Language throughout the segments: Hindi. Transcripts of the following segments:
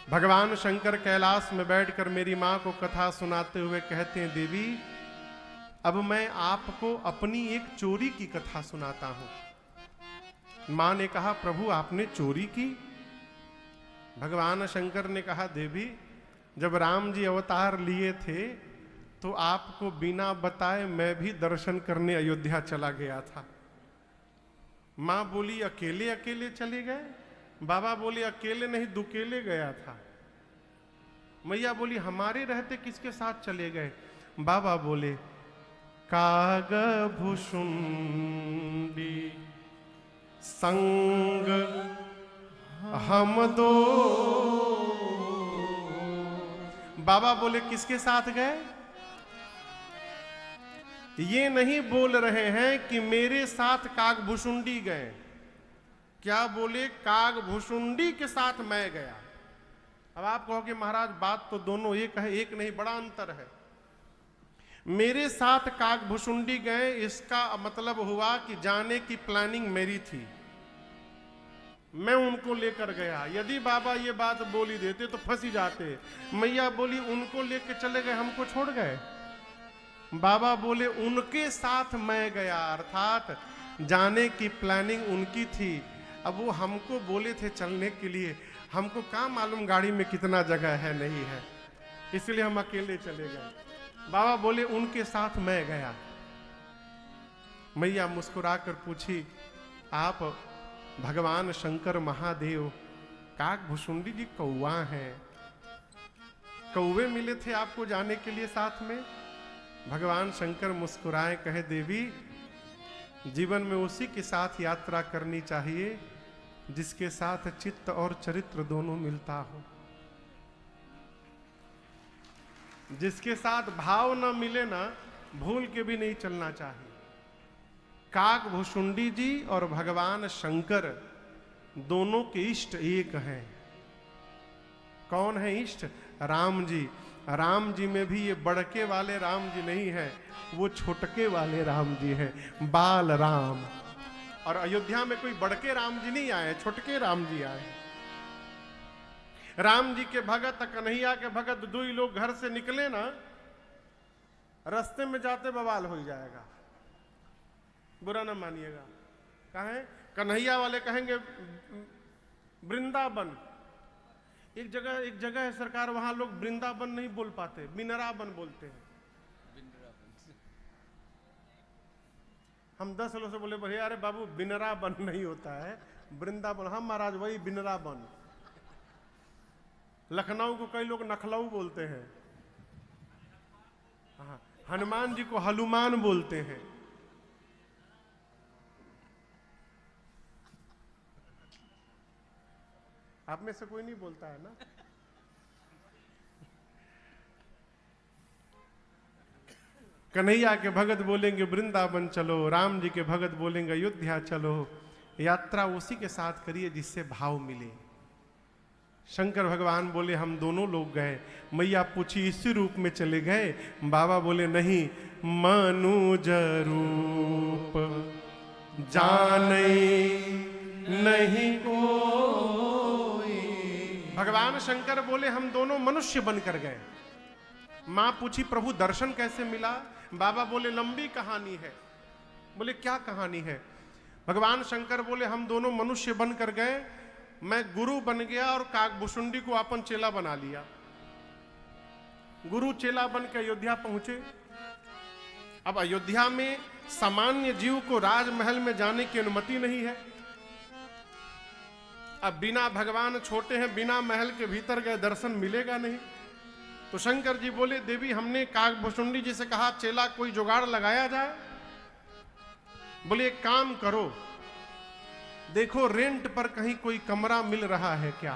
भगवान शंकर कैलाश में बैठकर मेरी माँ को कथा सुनाते हुए कहते हैं, देवी अब मैं आपको अपनी एक चोरी की कथा सुनाता हूं। माँ ने कहा, प्रभु आपने चोरी की? भगवान शंकर ने कहा, देवी जब राम जी अवतार लिए थे तो आपको बिना बताए मैं भी दर्शन करने अयोध्या चला गया था। माँ बोली, अकेले अकेले चले गए? बाबा बोले, अकेले नहीं दुकेले गया था। मैया बोली, हमारे रहते किसके साथ चले गए? बाबा बोले, काग भुषुंडी संग हम दो। बाबा बोले, किसके साथ गए? ये नहीं बोल रहे हैं कि मेरे साथ कागभुषुंडी गए, क्या बोले? कागभुषुंडी के साथ मैं गया। अब आप कहोगे महाराज बात तो दोनों एक है, एक नहीं, बड़ा अंतर है। मेरे साथ कागभुषुंडी गए, इसका मतलब हुआ कि जाने की प्लानिंग मेरी थी, मैं उनको लेकर गया। यदि बाबा ये बात बोल ही देते तो फंसी जाते। मैया बोली, उनको लेकर चले गए, हमको छोड़ गए? बाबा बोले, उनके साथ मैं गया, अर्थात जाने की प्लानिंग उनकी थी। अब वो हमको बोले थे चलने के लिए, हमको क्या मालूम गाड़ी में कितना जगह है नहीं है, इसलिए हम अकेले चले गए। बाबा बोले, उनके साथ मैं गया। मैया मुस्कुराकर पूछी, आप भगवान शंकर महादेव कागभुषुंडी जी कौवा हैं, कौवे मिले थे आपको जाने के लिए साथ में? भगवान शंकर मुस्कुराए, कहे, देवी जीवन में उसी के साथ यात्रा करनी चाहिए जिसके साथ चित्त और चरित्र दोनों मिलता हो। जिसके साथ भाव न मिले ना, भूल के भी नहीं चलना चाहिए। कागभुषुंडी जी और भगवान शंकर दोनों के इष्ट एक हैं। कौन है इष्ट? राम जी। राम जी में भी ये बड़के वाले राम जी नहीं है, वो छोटके वाले राम जी हैं, बाल राम। और अयोध्या में कोई बड़के राम जी नहीं आए, छोटके राम जी आए। राम जी के भगत, कन्हैया के भगत, दो ही लोग घर से निकले ना, रास्ते में जाते बवाल हो जाएगा, बुरा ना मानिएगा। कहें कन्हैया वाले कहेंगे वृंदावन, एक जगह है सरकार, वहां लोग वृंदावन नहीं बोल पाते, बिनरावन बोलते हैं। हम 10 लोग से बोले, भैया अरे बाबू बिनरावन नहीं होता है, वृंदावन। हम महाराज वही बिनरावन। लखनऊ को कई लोग नखलऊ बोलते हैं, हाँ, हनुमान जी को हनुमान बोलते हैं। आप में से कोई नहीं बोलता है ना? कन्हैया के भगत बोलेंगे वृंदावन चलो, राम जी के भगत बोलेंगे अयोध्या चलो। यात्रा उसी के साथ करिए जिससे भाव मिले। शंकर भगवान बोले, हम दोनों लोग गए। मैया पूछी, इसी रूप में चले गए? बाबा बोले, नहीं, मनुज रूप जाने नहीं कोई। भगवान शंकर बोले, हम दोनों मनुष्य बनकर गए। मां पूछी, प्रभु दर्शन कैसे मिला? बाबा बोले, लंबी कहानी है। बोले, क्या कहानी है? भगवान शंकर बोले, हम दोनों मनुष्य बनकर गए, मैं गुरु बन गया और कागभुषुंडी को अपन चेला बना लिया। गुरु चेला बन के अयोध्या पहुंचे। अब अयोध्या में सामान्य जीव को राजमहल में जाने की अनुमति नहीं है। अब बिना भगवान छोटे हैं, बिना महल के भीतर गए दर्शन मिलेगा नहीं। तो शंकर जी बोले, देवी हमने कागभुषुंडी जी से कहा चेला कोई जुगाड़ लगाया जाए। बोले, एक काम करो, देखो रेंट पर कहीं कोई कमरा मिल रहा है क्या?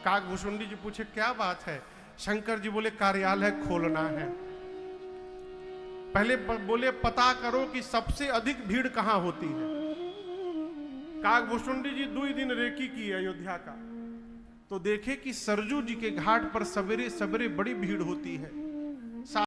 कागभुषुंडी जी पूछे, क्या बात है? शंकर जी बोले, कार्यालय खोलना है। पहले बोले, पता करो कि सबसे अधिक भीड़ कहां होती है। कागभुषुंडी जी 2 दिन रेकी की अयोध्या का, तो देखे कि सरजू जी के घाट पर सवेरे सवेरे बड़ी भीड़ होती है।